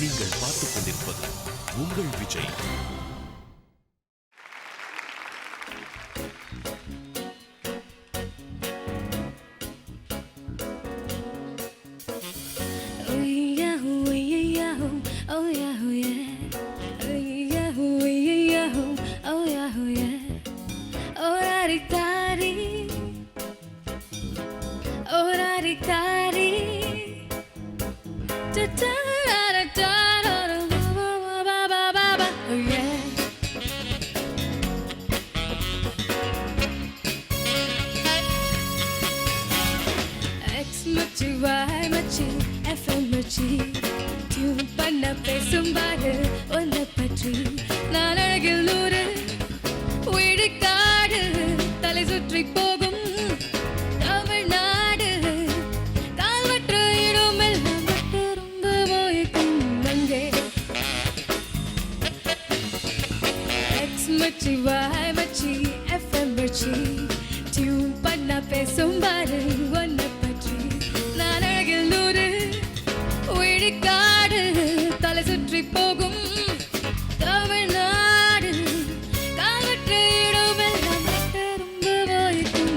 நீங்கள் பார்த்துக் கொண்டிருப்பது உங்கள் விஜய். பேசும் பாரு ஒன்றை பற்றி நான் அழகில் நூறு விழிக்காடு தலை சுற்றி போகும் தமிழ்நாடு கால்வற்ற இடம் எல்லாம் ரொம்ப மோய்க்கும் அங்கே எக்ஸ் மச்சி வாய் மச்சி எஃப்எம் மச்சி டியூன் பண்ணா பேசும் பாரு ஒன்றை பற்றி நான் அழகில் நூறு விழிக்காடு தலை சுற்றி போகும் தமிழ்நாடு காவற்ற இடமெல்லாம் ரொம்ப வாய்க்கும்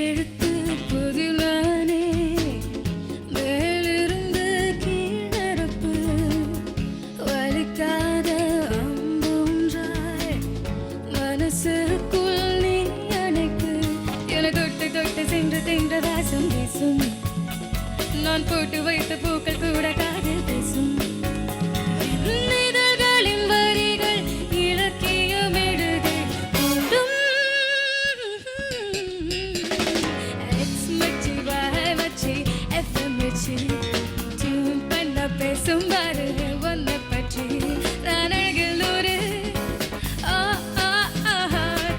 எழுத்து புதிலானே மேலிருந்து கீழறப்பு வலிக்காத அம்பொன்றாய் மனசுக்குள் நீ அணைக்கு என தொட்டு தொட்டு சென்று தின்ற வாசம் வீசும் நான் போட்டு வைத்த பூக்கள் கூட காதில் பேசும் இதழ்களின் வரிகள் இலக்கியம் எழுதி கொண்டும் டியூன் பண்ண பேசும் பாரு ஒன்றை பற்றி நான் அழகில் நூறு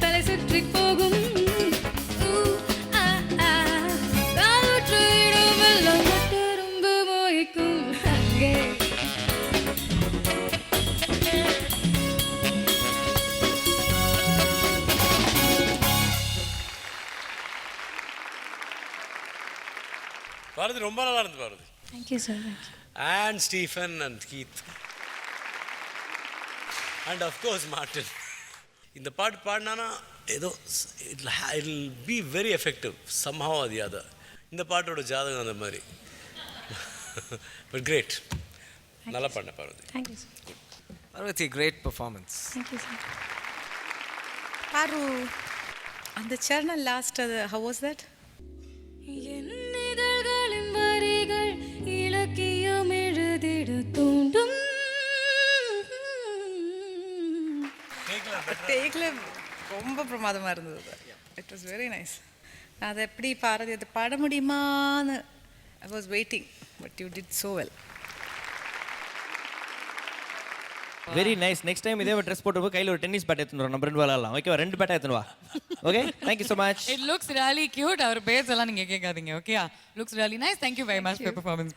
தலை சுற்றி போகும் காற்று இடமெல்லாம் ரொம்ப மோய்க்கும் அங்கே பாரதி ரொம்ப நல்லா இருந்து Bharathi. Thank you sir. And Stephen and Keith and of course Martin. இந்த பாட்டு பாடினானா ஏதோ it be very effective somehow அது அது இந்த பாட்டோட ஜாதகம் அந்த மாதிரி. பட் கிரேட், நல்லா பாடின Bharathi. Thank you sir. Parvathi, great performance. Thank you sir. Paru, on the channel last, how was that? இதழ்களின் வரிகள் இலக்கியம் எழுதிட தூண்டும் டேக்ல ரொம்ப பிரமாதமாக இருந்தது. It was very nice. நான் அதை எப்படி பாரதி அதை பாட முடியுமான்னு I was waiting, but you did so well. Very nice. Next time இதே ட்ரெஸ் போட்டு கையில் ஒரு டென்னிஸ் பேட் எடுத்துன்னு நம்ம ரெண்டு விளையாடலாம். ஓகேவா? 2 பேட்டா எடுத்துன்னு வா. Okay, thank you so much. It looks really cute. அவர் பேர்ஸ் எல்லாம் நீங்க கேட்காதீங்க. Okay, looks really nice. Thank you very much for your performance.